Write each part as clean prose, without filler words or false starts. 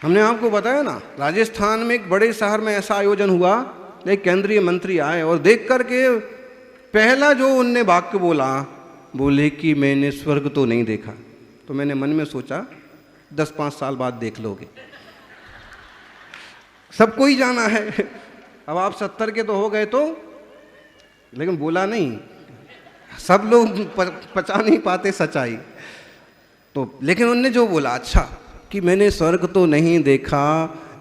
हमने आपको बताया ना, राजस्थान में एक बड़े शहर में ऐसा आयोजन हुआ, एक केंद्रीय मंत्री आए और देख करके पहला जो उनने वाक्य बोला, बोले कि मैंने स्वर्ग तो नहीं देखा। तो मैंने मन में सोचा 10-5 साल बाद देख लोगे, सबको ही जाना है। अब आप 70 के तो हो गए तो, लेकिन बोला नहीं, सब लोग पचा नहीं पाते सच्चाई। तो लेकिन उनने जो बोला, अच्छा कि मैंने स्वर्ग तो नहीं देखा,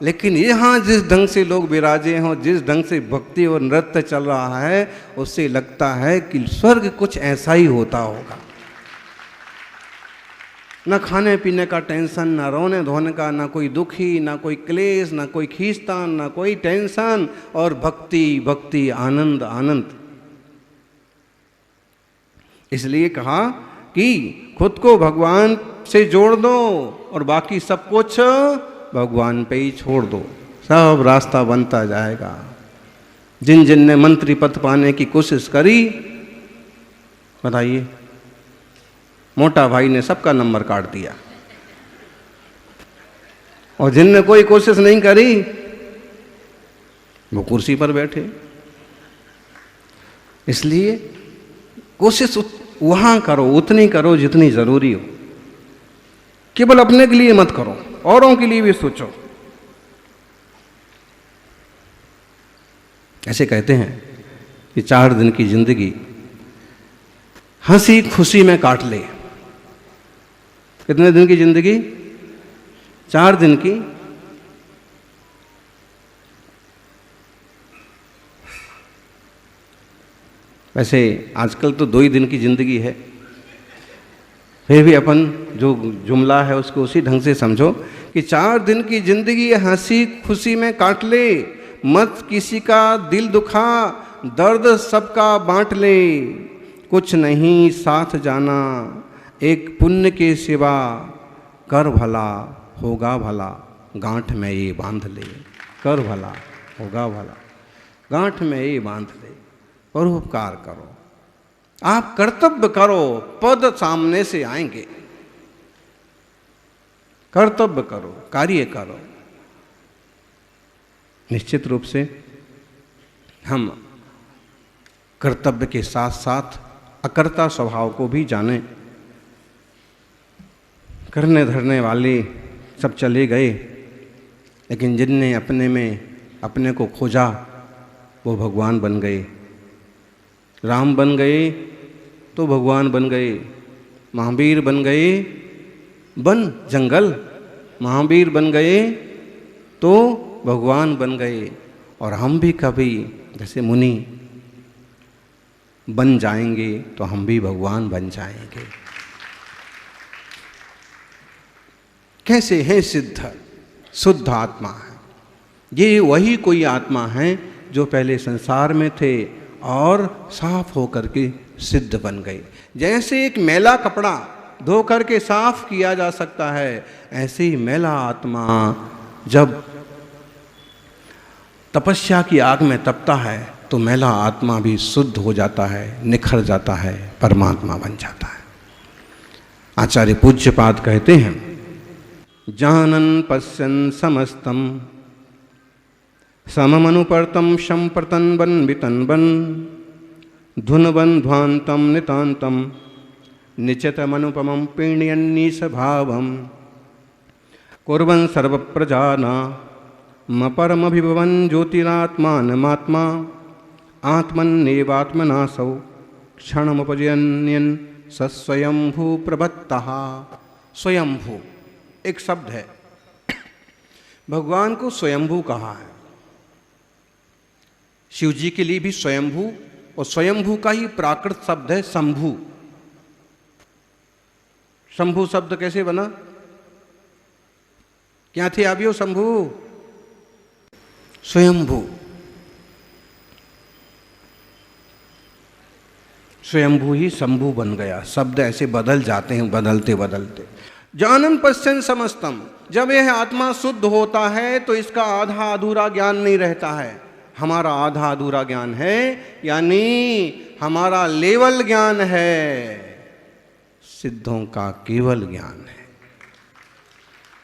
लेकिन यहाँ जिस ढंग से लोग विराजे हों, जिस ढंग से भक्ति और नृत्य चल रहा है, उससे लगता है कि स्वर्ग कुछ ऐसा ही होता होगा। न खाने पीने का टेंशन, न रोने धोने का, न कोई दुखी, न कोई क्लेश, न कोई खींचतान, न कोई टेंशन, और भक्ति भक्ति, आनंद आनंद। इसलिए कहा कि खुद को भगवान से जोड़ दो और बाकी सब कुछ भगवान पे ही छोड़ दो, सब रास्ता बनता जाएगा। जिन जिन ने मंत्री पद पाने की कोशिश करी, बताइए, मोटा भाई ने सबका नंबर काट दिया, और जिनने कोई कोशिश नहीं करी वो कुर्सी पर बैठे। इसलिए कोशिश वहां करो, उतनी करो जितनी जरूरी हो। केवल अपने के लिए मत करो, औरों के लिए भी सोचो। ऐसे कहते हैं कि 4 दिन की जिंदगी हंसी खुशी में काट ले। कितने दिन की जिंदगी? 4 दिन की। वैसे आजकल तो 2 ही दिन की जिंदगी है, फिर भी अपन जो जुमला है उसको उसी ढंग से समझो कि 4 दिन की जिंदगी हंसी खुशी में काट ले, मत किसी का दिल दुखा, दर्द सबका बांट ले, कुछ नहीं साथ जाना, एक पुण्य के सिवा, कर भला होगा भला, गांठ में ये बांध ले। कर भला होगा भला, गांठ में ये बांध ले। परोपकार करो, आप कर्तव्य करो, पद सामने से आएंगे। कर्तव्य करो, कार्य करो। निश्चित रूप से हम कर्तव्य के साथ साथ अकर्ता स्वभाव को भी जाने। करने धरने वाले सब चले गए, लेकिन जिनने अपने में अपने को खोजा वो भगवान बन गए। राम बन गए तो भगवान बन गए, महावीर बन गए, वन जंगल, महावीर बन गए तो भगवान बन गए। और हम भी कभी जैसे मुनि बन जाएंगे तो हम भी भगवान बन जाएंगे। कैसे हैं सिद्ध? शुद्ध आत्मा है ये, वही कोई आत्मा है जो पहले संसार में थे और साफ होकर के सिद्ध बन गए। जैसे एक मैला कपड़ा धो करके साफ किया जा सकता है, ऐसे ही मैला आत्मा जब तपस्या की आग में तपता है तो मैला आत्मा भी शुद्ध हो जाता है, निखर जाता है, परमात्मा बन जाता है। आचार्य पूज्यपाद कहते हैं, जानन पश्यन् समस्तम सममनुपर्तम संप्रतन्वन वितन्वन धुनवन ध्वांतम नितांतम निचतमनुपमं पीण्यन्नीश भावम कुर्वन् सर्वप्रजानां परमभिभवन् ज्योतिरात्मानमात्मा आत्मन्नेवात्मनासौ क्षणमुपजयन्यन् स स्वयंभू प्रभत्तः। स्वयंभू एक शब्द है, भगवान को स्वयंभू कहा है। शिव जी के लिए भी स्वयंभू, और स्वयंभू का ही प्राकृत शब्द है शंभू। शंभू शब्द कैसे बना? क्या थे आबियो शंभू? स्वयंभू। स्वयंभू ही शंभू बन गया। शब्द ऐसे बदल जाते हैं, बदलते बदलते। जानन पश्यन् समस्तम, जब यह आत्मा शुद्ध होता है तो इसका आधा अधूरा ज्ञान नहीं रहता है। हमारा आधा अधूरा ज्ञान है, यानी हमारा लेवल ज्ञान है, सिद्धों का केवल ज्ञान है।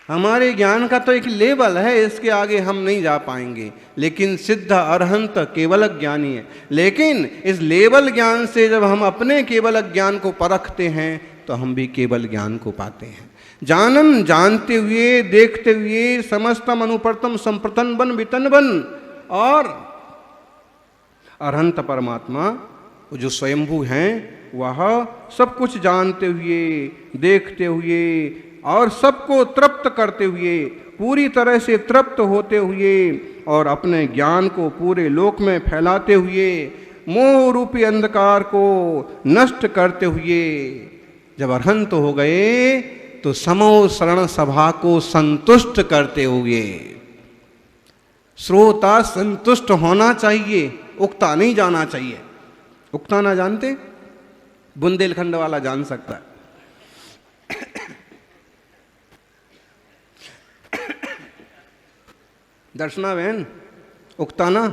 हमारे ज्ञान का तो एक लेवल है, इसके आगे हम नहीं जा पाएंगे। लेकिन सिद्ध अरहंत केवल ज्ञानी है। लेकिन इस लेवल ज्ञान से जब हम अपने केवल ज्ञान को परखते हैं तो हम भी केवल ज्ञान को पाते हैं। जानन जानते हुए, देखते हुए, समस्तम अनुपर्तम संप्रतन बन वितन बन। और अरहंत परमात्मा जो स्वयंभू हैं वह सब कुछ जानते हुए, देखते हुए और सबको तृप्त करते हुए, पूरी तरह से तृप्त होते हुए और अपने ज्ञान को पूरे लोक में फैलाते हुए, मोह रूपी अंधकार को नष्ट करते हुए जब अरहंत हो गए तो समो शरण सभा को संतुष्ट करते हुए, श्रोता संतुष्ट होना चाहिए, उक्ता नहीं जाना चाहिए। उक्ता ना जानते, बुंदेलखंड वाला जान सकता है। दर्शना बहन, उक्ताना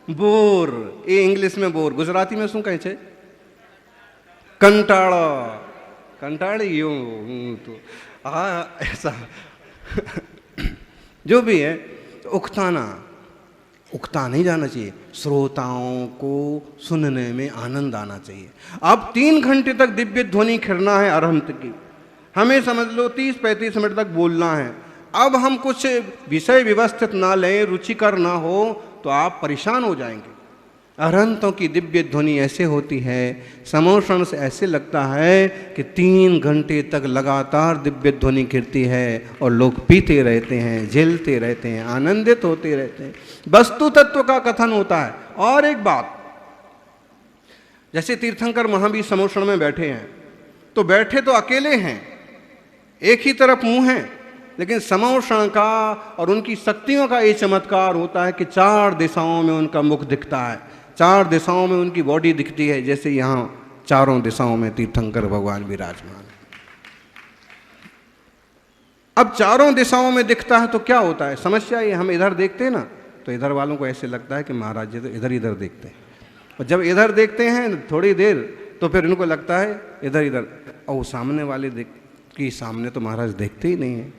बोर, ये इंग्लिश में बोर, गुजराती में શું કહે છે? कंटाड़ा, कंटाड़ी यूं तो हाँ ऐसा जो भी है। तो उक्ताना, उक्ता नहीं जाना चाहिए, श्रोताओं को सुनने में आनंद आना चाहिए। अब 3 घंटे तक दिव्य ध्वनि खिरना है अरहंत की, हमें समझ लो 30-35 मिनट तक बोलना है। अब हम कुछ विषय व्यवस्थित ना लें, रुचिकर ना हो तो आप परेशान हो जाएंगे। अरहंतों की दिव्य ध्वनि ऐसे होती है, समोषण से ऐसे लगता है कि 3 घंटे तक लगातार दिव्य ध्वनि गिरती है और लोग पीते रहते हैं, झेलते रहते हैं, आनंदित होते रहते हैं। वस्तु तत्व का कथन होता है। और एक बात, जैसे तीर्थंकर महावीर समोषण में बैठे हैं तो बैठे तो अकेले हैं, एक ही तरफ मुंह है, लेकिन समोषण का और उनकी शक्तियों का ये चमत्कार होता है कि 4 दिशाओं में उनका मुख दिखता है, 4 दिशाओं में उनकी बॉडी दिखती है। जैसे यहाँ चारों दिशाओं में तीर्थंकर भगवान विराजमान। अब चारों दिशाओं में दिखता है तो क्या होता है? समस्या ये, हम इधर देखते हैं ना तो इधर वालों को ऐसे लगता है कि महाराज जी तो इधर इधर देखते हैं, और जब इधर देखते हैं थोड़ी देर तो फिर इनको लगता है इधर इधर, और सामने वाले कि सामने तो महाराज देखते ही नहीं है।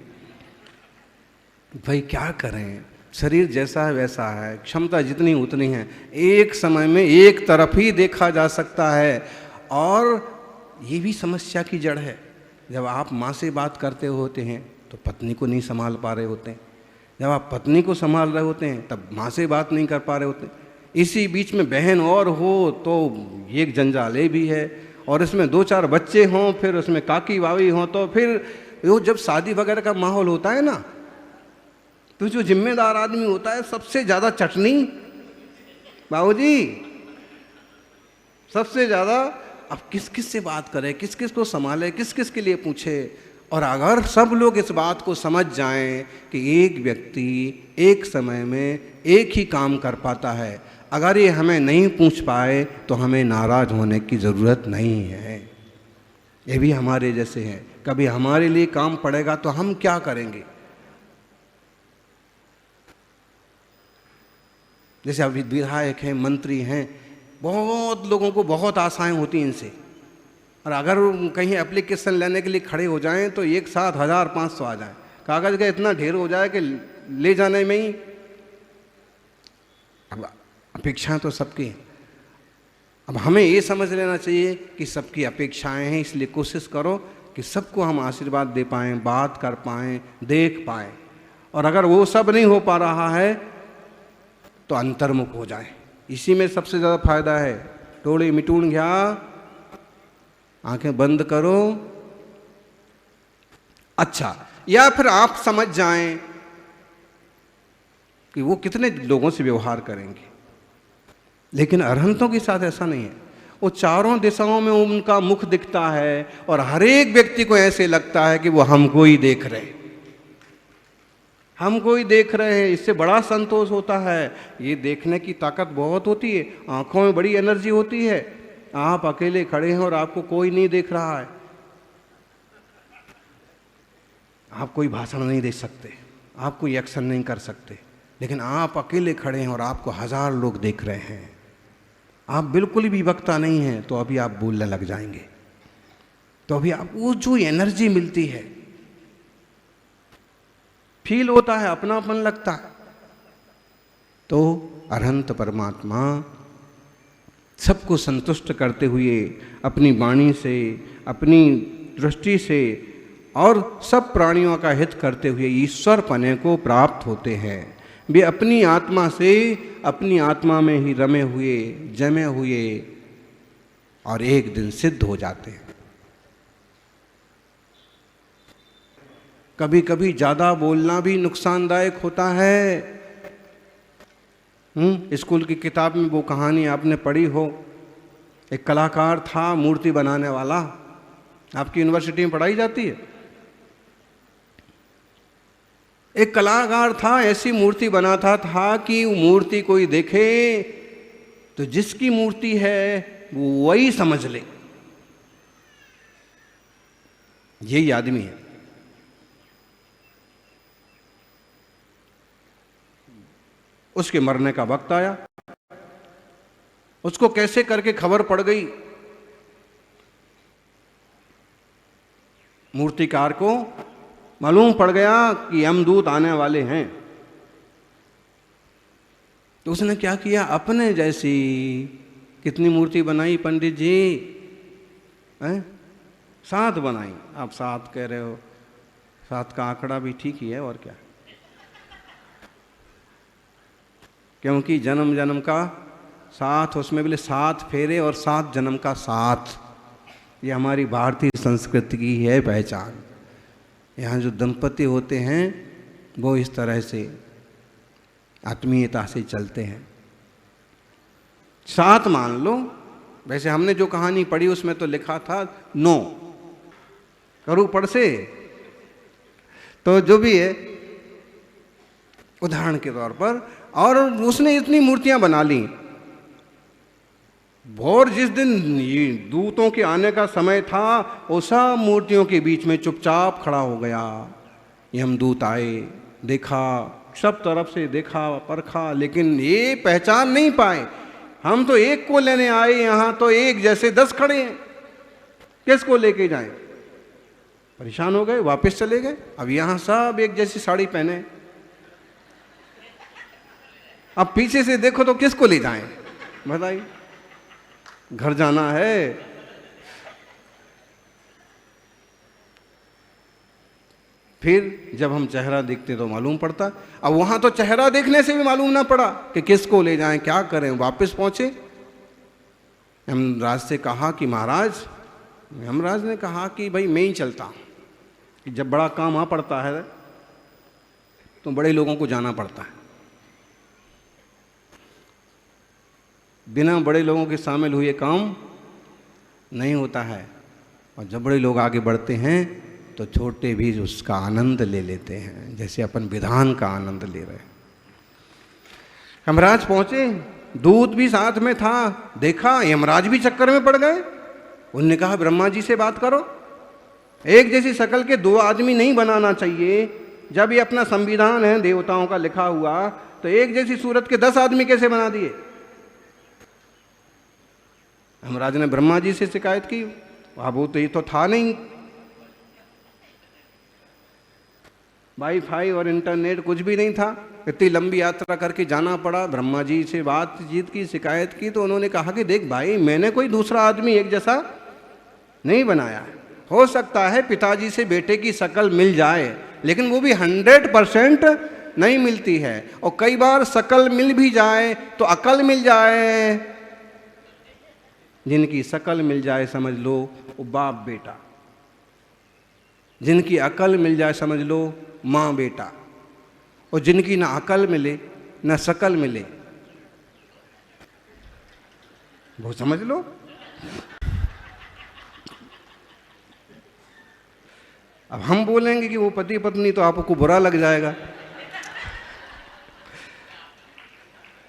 भाई क्या करें, शरीर जैसा है वैसा है, क्षमता जितनी उतनी है, एक समय में एक तरफ ही देखा जा सकता है। और ये भी समस्या की जड़ है। जब आप माँ से बात करते होते हैं तो पत्नी को नहीं संभाल पा रहे होते हैं, जब आप पत्नी को संभाल रहे होते हैं तब माँ से बात नहीं कर पा रहे होते, इसी बीच में बहन और हो तो ये एक जंजाले भी है, और इसमें 2-4 बच्चे हों, फिर उसमें काकी वावी हों, तो फिर वो जब शादी वगैरह का माहौल होता है ना तो जो जिम्मेदार आदमी होता है सबसे ज़्यादा चटनी बाबूजी, सबसे ज़्यादा। अब किस किस से बात करें, किस किस को संभाले, किस किस के लिए पूछे। और अगर सब लोग इस बात को समझ जाएं कि एक व्यक्ति एक समय में एक ही काम कर पाता है, अगर ये हमें नहीं पूछ पाए तो हमें नाराज होने की ज़रूरत नहीं है। ये भी हमारे जैसे हैं, कभी हमारे लिए काम पड़ेगा तो हम क्या करेंगे। जैसे अभी विधायक हैं, मंत्री हैं, बहुत लोगों को बहुत आशाएं होती हैं इनसे, और अगर कहीं एप्लीकेशन लेने के लिए खड़े हो जाएं तो एक साथ 1500 आ जाए, कागज़ का इतना ढेर हो जाए कि ले जाने में ही। अब अपेक्षाएं तो सबकी हैं। अब हमें ये समझ लेना चाहिए कि सबकी अपेक्षाएं हैं, इसलिए कोशिश करो कि सबको हम आशीर्वाद दे पाएँ, बात कर पाएँ, देख पाएँ। और अगर वो सब नहीं हो पा रहा है तो अंतर्मुख हो जाए, इसी में सबसे ज़्यादा फायदा है। टोळी मिटून घ्या, आंखें बंद करो। अच्छा, या फिर आप समझ जाएं कि वो कितने लोगों से व्यवहार करेंगे, लेकिन अरहंतों के साथ ऐसा नहीं है। वो चारों दिशाओं में उनका मुख दिखता है और हर एक व्यक्ति को ऐसे लगता है कि वो हमको ही देख रहे हैं, हमको ही देख रहे हैं। इससे बड़ा संतोष होता है। ये देखने की ताकत बहुत होती है, आंखों में बड़ी एनर्जी होती है। आप अकेले खड़े हैं और आपको कोई नहीं देख रहा है, आप कोई भाषण नहीं दे सकते, आप कोई एक्शन नहीं कर सकते, लेकिन आप अकेले खड़े हैं और आपको 1000 लोग देख रहे हैं। आप बिल्कुल भी वक्ता नहीं हैं तो अभी आप बोलने लग जाएंगे। तो अभी आपको जो एनर्जी मिलती है, फील होता है, अपनापन लगता है, तो अरहंत परमात्मा सबको संतुष्ट करते हुए अपनी वाणी से, अपनी दृष्टि से और सब प्राणियों का हित करते हुए ईश्वर पने को प्राप्त होते हैं। वे अपनी आत्मा से, अपनी आत्मा में ही रमे हुए, जमे हुए और एक दिन सिद्ध हो जाते हैं। कभी कभी ज़्यादा बोलना भी नुकसानदायक होता है। स्कूल की किताब में वो कहानी आपने पढ़ी हो, एक कलाकार था मूर्ति बनाने वाला, आपकी यूनिवर्सिटी में पढ़ाई जाती है। एक कलाकार था, ऐसी मूर्ति बनाता था कि वो मूर्ति कोई देखे तो जिसकी मूर्ति है वो वही समझ ले, यही आदमी है। उसके मरने का वक्त आया, उसको कैसे करके खबर पड़ गई, मूर्तिकार को मालूम पड़ गया कि यमदूत आने वाले हैं। तो उसने क्या किया, अपने जैसी कितनी मूर्ति बनाई पंडित जी, हैं? 7 बनाई। आप 7 कह रहे हो, 7 का आंकड़ा भी ठीक ही है, और क्या, क्योंकि जन्म जन्म का साथ, उसमें बोले 7 फेरे और 7 जन्म का साथ। ये हमारी भारतीय संस्कृति की है पहचान। यहाँ जो दंपति होते हैं वो इस तरह से आत्मीयता से चलते हैं। 7 मान लो। वैसे हमने जो कहानी पढ़ी उसमें तो लिखा था 9, करूँ पढ़ से, तो जो भी है उदाहरण के तौर पर। और उसने इतनी मूर्तियां बना ली, और जिस दिन ये दूतों के आने का समय था, वो सब मूर्तियों के बीच में चुपचाप खड़ा हो गया। यमदूत आए, देखा, सब तरफ से देखा, परखा, लेकिन ये पहचान नहीं पाए। हम तो एक को लेने आए, यहाँ तो एक जैसे 10 खड़े हैं, किसको लेके जाएं? परेशान हो गए, वापस चले गए। अब यहाँ सब एक जैसी साड़ी पहने, अब पीछे से देखो तो किसको ले जाएं? बताइए, घर जाना है। फिर जब हम चेहरा देखते तो मालूम पड़ता। अब वहां तो चेहरा देखने से भी मालूम ना पड़ा कि किसको ले जाएं, क्या करें। वापस पहुंचे, यमराज से कहा कि महाराज, यमराज ने कहा कि भाई मैं ही चलता हूं। जब बड़ा काम आ पड़ता है तो बड़े लोगों को जाना पड़ता है, बिना बड़े लोगों के शामिल हुए काम नहीं होता है। और जब बड़े लोग आगे बढ़ते हैं तो छोटे भी उसका आनंद ले लेते हैं, जैसे अपन विधान का आनंद ले रहे हैं। यमराज पहुंचे, दूत भी साथ में था, देखा, यमराज भी चक्कर में पड़ गए। उनने कहा ब्रह्मा जी से बात करो, एक जैसी शकल के 2 आदमी नहीं बनाना चाहिए। जब ये अपना संविधान है देवताओं का लिखा हुआ, तो एक जैसी सूरत के 10 आदमी कैसे बना दिए? यमराज ने ब्रह्मा जी से शिकायत की, अब वो तो ये तो था नहीं, वाईफाई और इंटरनेट कुछ भी नहीं था, इतनी लंबी यात्रा करके जाना पड़ा। ब्रह्मा जी से बातचीत की, शिकायत की, तो उन्होंने कहा कि देख भाई, मैंने कोई दूसरा आदमी एक जैसा नहीं बनाया। हो सकता है पिताजी से बेटे की शकल मिल जाए, लेकिन वो भी 100% नहीं मिलती है। और कई बार शकल मिल भी जाए तो अकल मिल जाए। जिनकी शकल मिल जाए समझ लो वो बाप बेटा, जिनकी अकल मिल जाए समझ लो माँ बेटा, और जिनकी ना अकल मिले ना शकल मिले वो समझ लो अब हम बोलेंगे कि वो पति पत्नी, तो आपको बुरा लग जाएगा।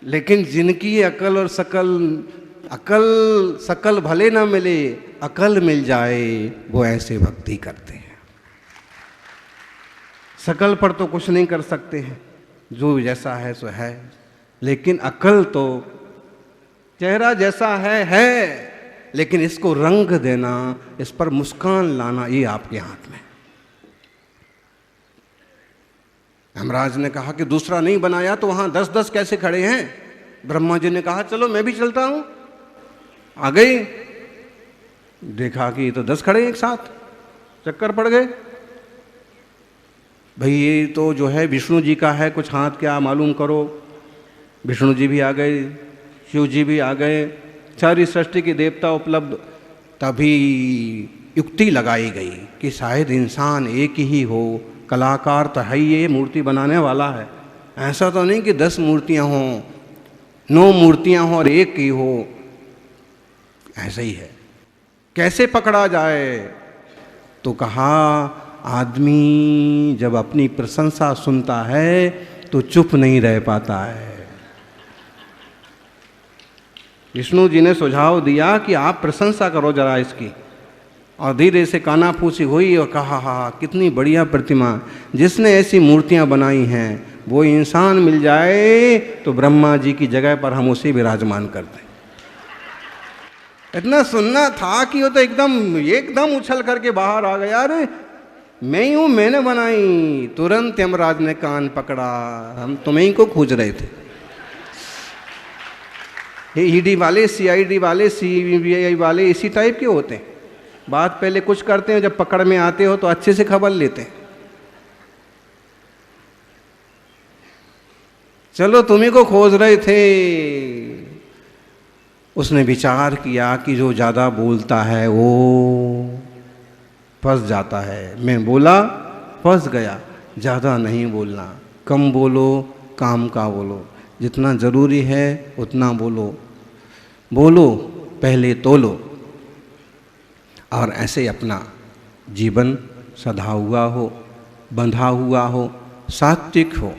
लेकिन जिनकी अकल और शकल भले ना मिले, अकल मिल जाए, वो ऐसे भक्ति करते हैं। शकल पर तो कुछ नहीं कर सकते हैं, जो जैसा है सो है, लेकिन अकल तो चेहरा जैसा है, लेकिन इसको रंग देना, इस पर मुस्कान लाना, ये आपके हाथ में। यमराज ने कहा कि दूसरा नहीं बनाया तो वहां 10-10 कैसे खड़े हैं? ब्रह्मा जी ने कहा चलो मैं भी चलता हूं। आ गए, देखा कि ये तो 10 खड़े एक साथ, चक्कर पड़ गए। भाई ये तो जो है विष्णु जी का है, कुछ हाथ क्या मालूम करो। विष्णु जी भी आ गए, शिव जी भी आ गए, सारी सृष्टि के देवता उपलब्ध। तभी युक्ति लगाई गई कि शायद इंसान एक ही हो, कलाकार तो है ही, ये मूर्ति बनाने वाला है। ऐसा तो नहीं कि 10 मूर्तियां हों, 9 मूर्तियां हों और एक ही हो, ऐसा ही है। कैसे पकड़ा जाए? तो कहा आदमी जब अपनी प्रशंसा सुनता है तो चुप नहीं रह पाता है। विष्णु जी ने सुझाव दिया कि आप प्रशंसा करो जरा इसकी, और धीरे से कानाफूसी हुई और कहा हा कितनी बढ़िया प्रतिमा, जिसने ऐसी मूर्तियां बनाई हैं वो इंसान मिल जाए तो ब्रह्मा जी की जगह पर हम उसे विराजमान कर दें। इतना सुनना था कि वो तो एकदम उछल करके बाहर आ गया। अरे मैं ही हूं, मैंने बनाई। तुरंत यमराज ने कान पकड़ा, हम तुम्हें ही को खोज रहे थे। ये ईडी वाले, सीआईडी वाले, सीबीआई वाले इसी टाइप के होते हैं। बात पहले कुछ करते हैं, जब पकड़ में आते हो तो अच्छे से खबर लेते हैं। चलो तुम्ही को खोज रहे थे। उसने विचार किया कि जो ज़्यादा बोलता है वो फंस जाता है। मैं बोला, फंस गया। ज़्यादा नहीं बोलना, कम बोलो, काम का बोलो, जितना ज़रूरी है उतना बोलो, बोलो पहले तोलो। और ऐसे अपना जीवन सधा हुआ हो, बंधा हुआ हो, सात्विक हो,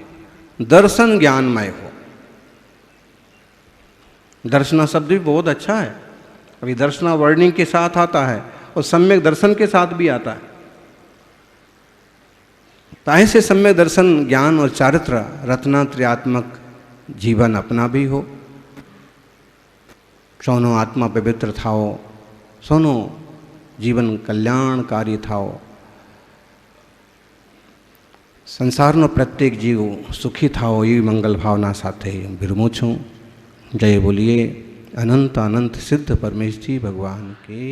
दर्शन ज्ञानमय हो। दर्शना शब्द भी बहुत अच्छा है। अभी दर्शना वर्णिंग के साथ आता है और सम्यक दर्शन के साथ भी आता है। तो ऐसे सम्यक दर्शन, ज्ञान और चारित्र रत्नात्रयात्मक जीवन अपना भी हो। सोनो आत्मा पवित्र थाओ, सोनो जीवन कल्याणकारी थाओ। संसारનો प्रत्येक जीव सुखी थाओ, ये मंगल भावना साथे विरमू छूं। जय बोलिए अनंत अनंत सिद्ध परमेश जी भगवान के।